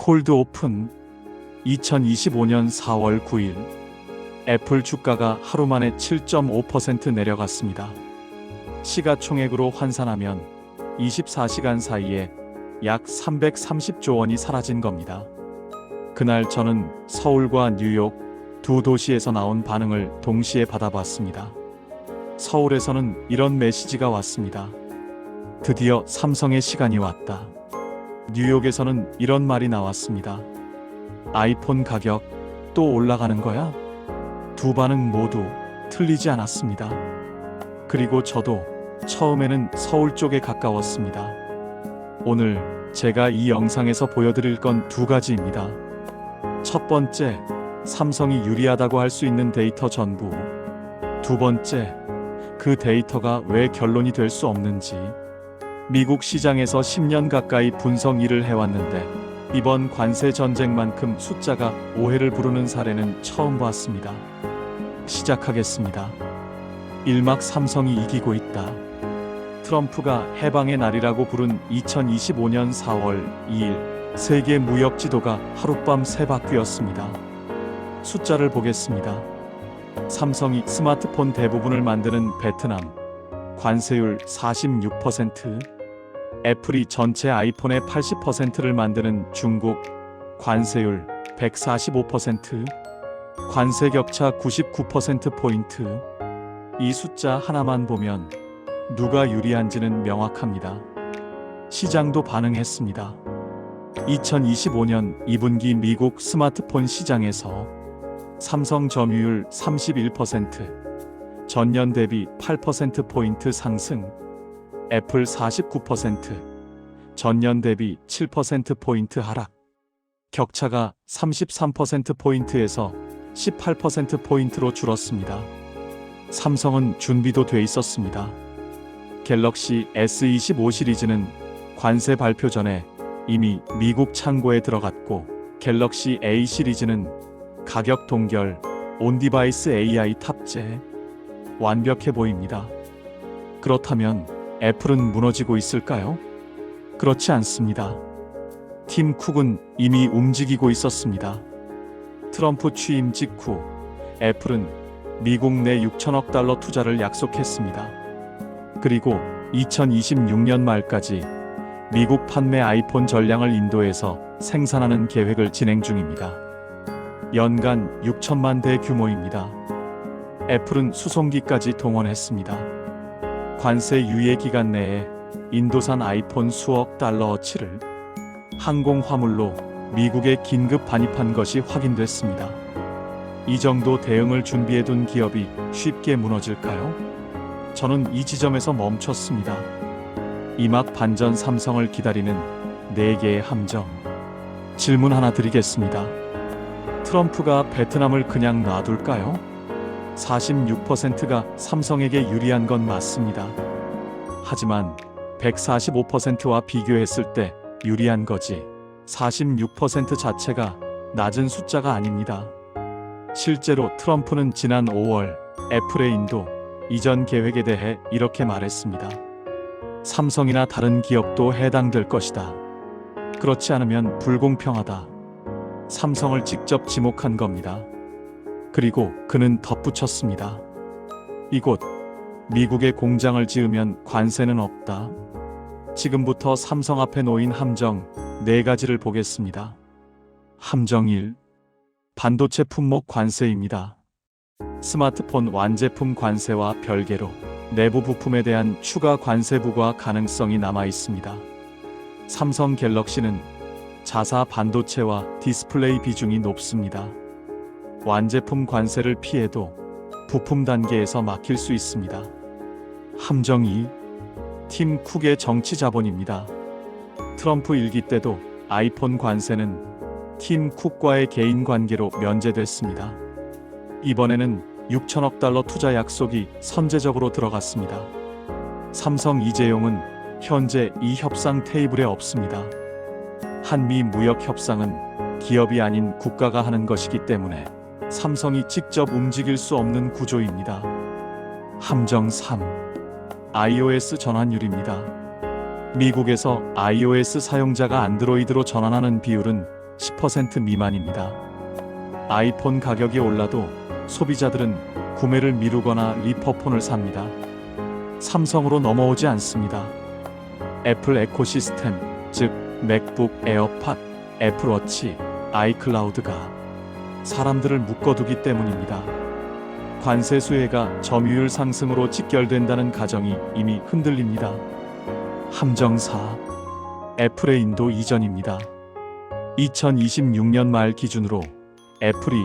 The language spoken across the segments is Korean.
콜드 오픈. 2025년 4월 9일 애플 주가가 하루 만에 7.5% 내려갔습니다. 시가총액으로 환산하면 24시간 사이에 약 330조 원이 사라진 겁니다. 그날 저는 서울과 뉴욕 두 도시에서 나온 반응을 동시에 받아봤습니다. 서울에서는 이런 메시지가 왔습니다. 드디어 삼성의 시간이 왔다. 뉴욕에서는 이런 말이 나왔습니다. 아이폰 가격 또 올라가는 거야? 두 반응 모두 틀리지 않았습니다. 그리고 저도 처음에는 서울 쪽에 가까웠습니다. 오늘 제가 이 영상에서 보여드릴 건 두 가지입니다. 첫 번째, 삼성이 유리하다고 할 수 있는 데이터 전부. 두 번째, 그 데이터가 왜 결론이 될 수 없는지. 미국 시장에서 10년 가까이 분석 일을 해왔는데 이번 관세 전쟁만큼 숫자가 오해를 부르는 사례는 처음 봤습니다. 시작하겠습니다. 1막 삼성이 이기고 있다. 트럼프가 해방의 날이라고 부른 2025년 4월 2일 세계 무역 지도가 하룻밤 새 바뀌었습니다. 숫자를 보겠습니다. 삼성이 스마트폰 대부분을 만드는 베트남 관세율 46%, 애플이 전체 아이폰의 80%를 만드는 중국 관세율 145%, 관세 격차 99%포인트. 이 숫자 하나만 보면 누가 유리한지는 명확합니다. 시장도 반응했습니다. 2025년 2분기 미국 스마트폰 시장에서 삼성 점유율 31%, 전년 대비 8%포인트 상승, 애플 49%, 전년 대비 7%포인트 하락. 격차가 33%포인트에서 18%포인트로 줄었습니다. 삼성은 준비도 돼 있었습니다. 갤럭시 S25 시리즈는 관세 발표 전에 이미 미국 창고에 들어갔고, 갤럭시 A 시리즈는 가격 동결, 온디바이스 AI 탑재. 완벽해 보입니다. 그렇다면 애플은 무너지고 있을까요? 그렇지 않습니다. 팀 쿡은 이미 움직이고 있었습니다. 트럼프 취임 직후 애플은 미국 내 6천억 달러 투자를 약속했습니다. 그리고 2026년 말까지 미국 판매 아이폰 전량을 인도에서 생산하는 계획을 진행 중입니다. 연간 6천만 대 규모입니다. 애플은 수송기까지 동원했습니다. 관세 유예 기간 내에 인도산 아이폰 수억 달러어치를 항공 화물로 미국에 긴급 반입한 것이 확인됐습니다. 이 정도 대응을 준비해둔 기업이 쉽게 무너질까요? 저는 이 지점에서 멈췄습니다. 이막 반전 삼성을 기다리는 4개의 함정. 질문 하나 드리겠습니다. 트럼프가 베트남을 그냥 놔둘까요? 46%가 삼성에게 유리한 건 맞습니다. 하지만 145%와 비교했을 때 유리한 거지 46% 자체가 낮은 숫자가 아닙니다. 실제로 트럼프는 지난 5월 애플의 인도 이전 계획에 대해 이렇게 말했습니다. 삼성이나 다른 기업도 해당될 것이다. 그렇지 않으면 불공평하다. 삼성을 직접 지목한 겁니다. 그리고 그는 덧붙였습니다. 이곳 미국에 공장을 지으면 관세는 없다. 지금부터 삼성 앞에 놓인 함정 4가지를 보겠습니다. 함정 1. 반도체 품목 관세입니다. 스마트폰 완제품 관세와 별개로 내부 부품에 대한 추가 관세 부과 가능성이 남아 있습니다. 삼성 갤럭시는 자사 반도체와 디스플레이 비중이 높습니다. 완제품 관세를 피해도 부품 단계에서 막힐 수 있습니다. 함정 2. 팀 쿡의 정치 자본입니다. 트럼프 일기 때도 아이폰 관세는 팀 쿡과의 개인 관계로 면제됐습니다. 이번에는 6천억 달러 투자 약속이 선제적으로 들어갔습니다. 삼성 이재용은 현재 이 협상 테이블에 없습니다. 한미 무역 협상은 기업이 아닌 국가가 하는 것이기 때문에 삼성이 직접 움직일 수 없는 구조입니다. 함정 3. iOS 전환율입니다. 미국에서 iOS 사용자가 안드로이드로 전환하는 비율은 10% 미만입니다. 아이폰 가격이 올라도 소비자들은 구매를 미루거나 리퍼폰을 삽니다. 삼성으로 넘어오지 않습니다. 애플 에코시스템, 즉 맥북 에어팟, 애플워치, 아이클라우드가 사람들을 묶어두기 때문입니다. 관세 수혜가 점유율 상승으로 직결된다는 가정이 이미 흔들립니다. 함정사, 애플의 인도 이전입니다. 2026년 말 기준으로 애플이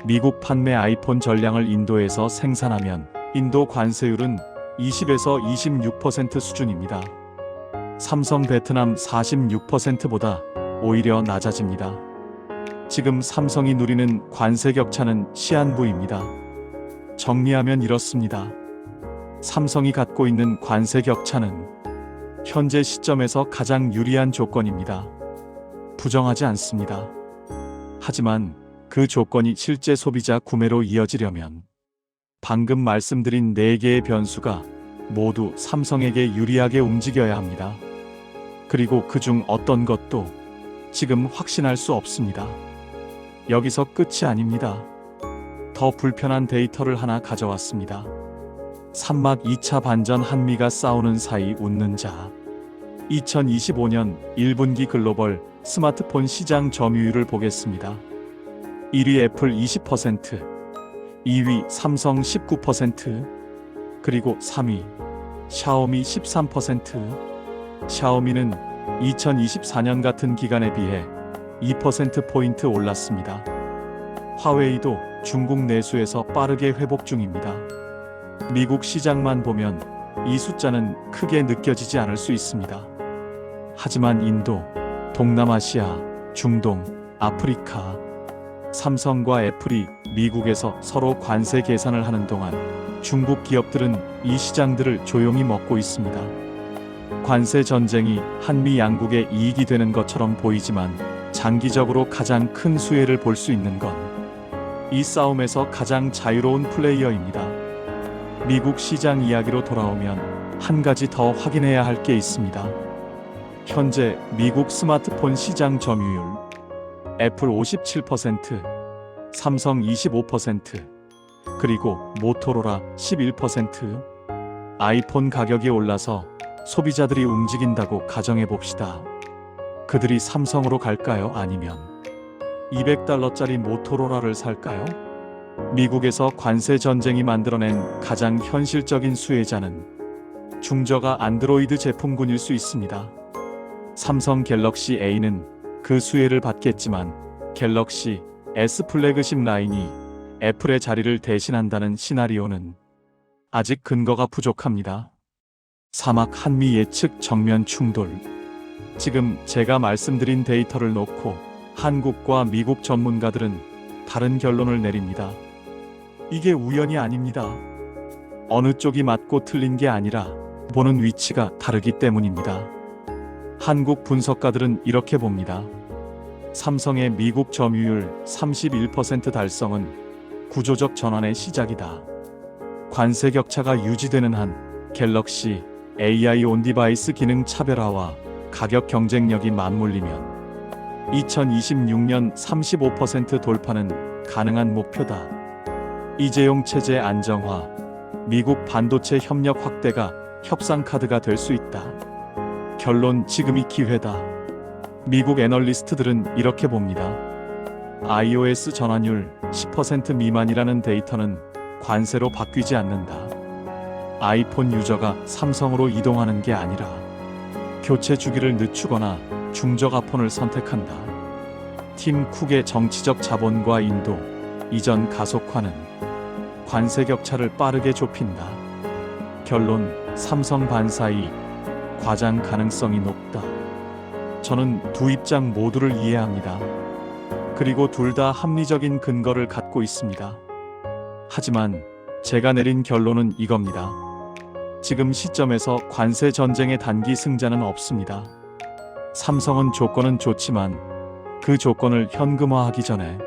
미국 판매 아이폰 전량을 인도에서 생산하면 인도 관세율은 20에서 26% 수준입니다. 삼성 베트남 46%보다 오히려 낮아집니다. 지금 삼성이 누리는 관세 격차는 시한부입니다. 정리하면 이렇습니다. 삼성이 갖고 있는 관세 격차는 현재 시점에서 가장 유리한 조건입니다. 부정하지 않습니다. 하지만 그 조건이 실제 소비자 구매로 이어지려면 방금 말씀드린 4개의 변수가 모두 삼성에게 유리하게 움직여야 합니다. 그리고 그중 어떤 것도 지금 확신할 수 없습니다. 여기서 끝이 아닙니다. 더 불편한 데이터를 하나 가져왔습니다. 산막 2차 반전 한미가 싸우는 사이 웃는 자. 2025년 1분기 글로벌 스마트폰 시장 점유율을 보겠습니다. 1위 애플 20%, 2위 삼성 19%, 그리고 3위 샤오미 13%. 샤오미는 2024년 같은 기간에 비해 2%포인트 올랐습니다. 화웨이도 중국 내수에서 빠르게 회복 중입니다. 미국 시장만 보면 이 숫자는 크게 느껴지지 않을 수 있습니다. 하지만 인도, 동남아시아, 중동, 아프리카, 삼성과 애플이 미국에서 서로 관세 계산을 하는 동안 중국 기업들은 이 시장들을 조용히 먹고 있습니다. 관세 전쟁이 한미 양국의 이익이 되는 것처럼 보이지만 장기적으로 가장 큰 수혜를 볼 수 있는 건 이 싸움에서 가장 자유로운 플레이어입니다. 미국 시장 이야기로 돌아오면 한 가지 더 확인해야 할 게 있습니다. 현재 미국 스마트폰 시장 점유율 애플 57%, 삼성 25%, 그리고 모토로라 11%. 아이폰 가격이 올라서 소비자들이 움직인다고 가정해 봅시다. 그들이 삼성으로 갈까요? 아니면 $200짜리 모토로라를 살까요? 미국에서 관세 전쟁이 만들어낸 가장 현실적인 수혜자는 중저가 안드로이드 제품군일 수 있습니다. 삼성 갤럭시 A는 그 수혜를 받겠지만 갤럭시 S 플래그십 라인이 애플의 자리를 대신한다는 시나리오는 아직 근거가 부족합니다. 사막 한미 예측 정면 충돌. 지금 제가 말씀드린 데이터를 놓고 한국과 미국 전문가들은 다른 결론을 내립니다. 이게 우연이 아닙니다. 어느 쪽이 맞고 틀린 게 아니라 보는 위치가 다르기 때문입니다. 한국 분석가들은 이렇게 봅니다. 삼성의 미국 점유율 31% 달성은 구조적 전환의 시작이다. 관세 격차가 유지되는 한 갤럭시 AI 온디바이스 기능 차별화와 가격 경쟁력이 맞물리면 2026년 35% 돌파는 가능한 목표다. 이재용 체제 안정화, 미국 반도체 협력 확대가 협상 카드가 될 수 있다. 결론 지금이 기회다. 미국 애널리스트들은 이렇게 봅니다. iOS 전환율 10% 미만이라는 데이터는 관세로 바뀌지 않는다. 아이폰 유저가 삼성으로 이동하는 게 아니라 교체 주기를 늦추거나 중저가폰을 선택한다. 팀 쿡의 정치적 자본과 인도 이전 가속화는 관세 격차를 빠르게 좁힌다. 결론 삼성 반사이 과장 가능성이 높다. 저는 두 입장 모두를 이해합니다. 그리고 둘 다 합리적인 근거를 갖고 있습니다. 하지만 제가 내린 결론은 이겁니다. 지금 시점에서 관세 전쟁의 단기 승자는 없습니다. 삼성은 조건은 좋지만 그 조건을 현금화하기 전에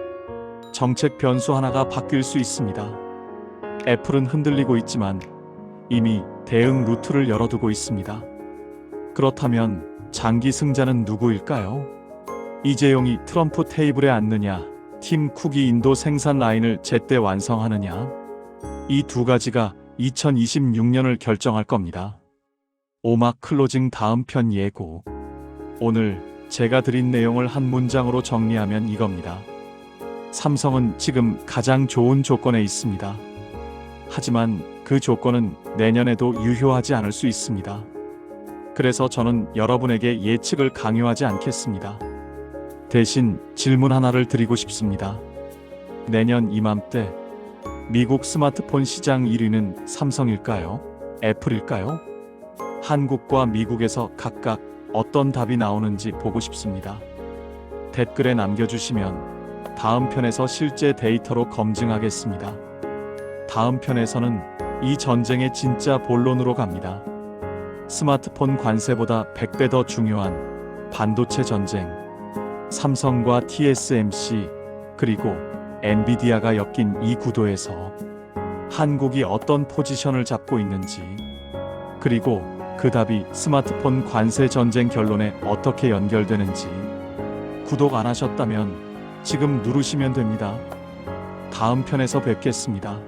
정책 변수 하나가 바뀔 수 있습니다. 애플은 흔들리고 있지만 이미 대응 루트를 열어두고 있습니다. 그렇다면 장기 승자는 누구일까요? 이재용이 트럼프 테이블에 앉느냐, 팀 쿡이 인도 생산 라인을 제때 완성하느냐, 이 두 가지가 2026년을 결정할 겁니다. 오막 클로징 다음 편 예고. 오늘 제가 드린 내용을 한 문장으로 정리하면 이겁니다. 삼성은 지금 가장 좋은 조건에 있습니다. 하지만 그 조건은 내년에도 유효하지 않을 수 있습니다. 그래서 저는 여러분에게 예측을 강요하지 않겠습니다. 대신 질문 하나를 드리고 싶습니다. 내년 이맘때 미국 스마트폰 시장 1위는 삼성일까요? 애플일까요? 한국과 미국에서 각각 어떤 답이 나오는지 보고 싶습니다. 댓글에 남겨주시면 다음 편에서 실제 데이터로 검증하겠습니다. 다음 편에서는 이 전쟁의 진짜 본론으로 갑니다. 스마트폰 관세보다 100배 더 중요한 반도체 전쟁. 삼성과 TSMC 그리고 엔비디아가 엮인 이 구도에서 한국이 어떤 포지션을 잡고 있는지, 그리고 그 답이 스마트폰 관세 전쟁 결론에 어떻게 연결되는지 구독 안 하셨다면 지금 누르시면 됩니다. 다음 편에서 뵙겠습니다.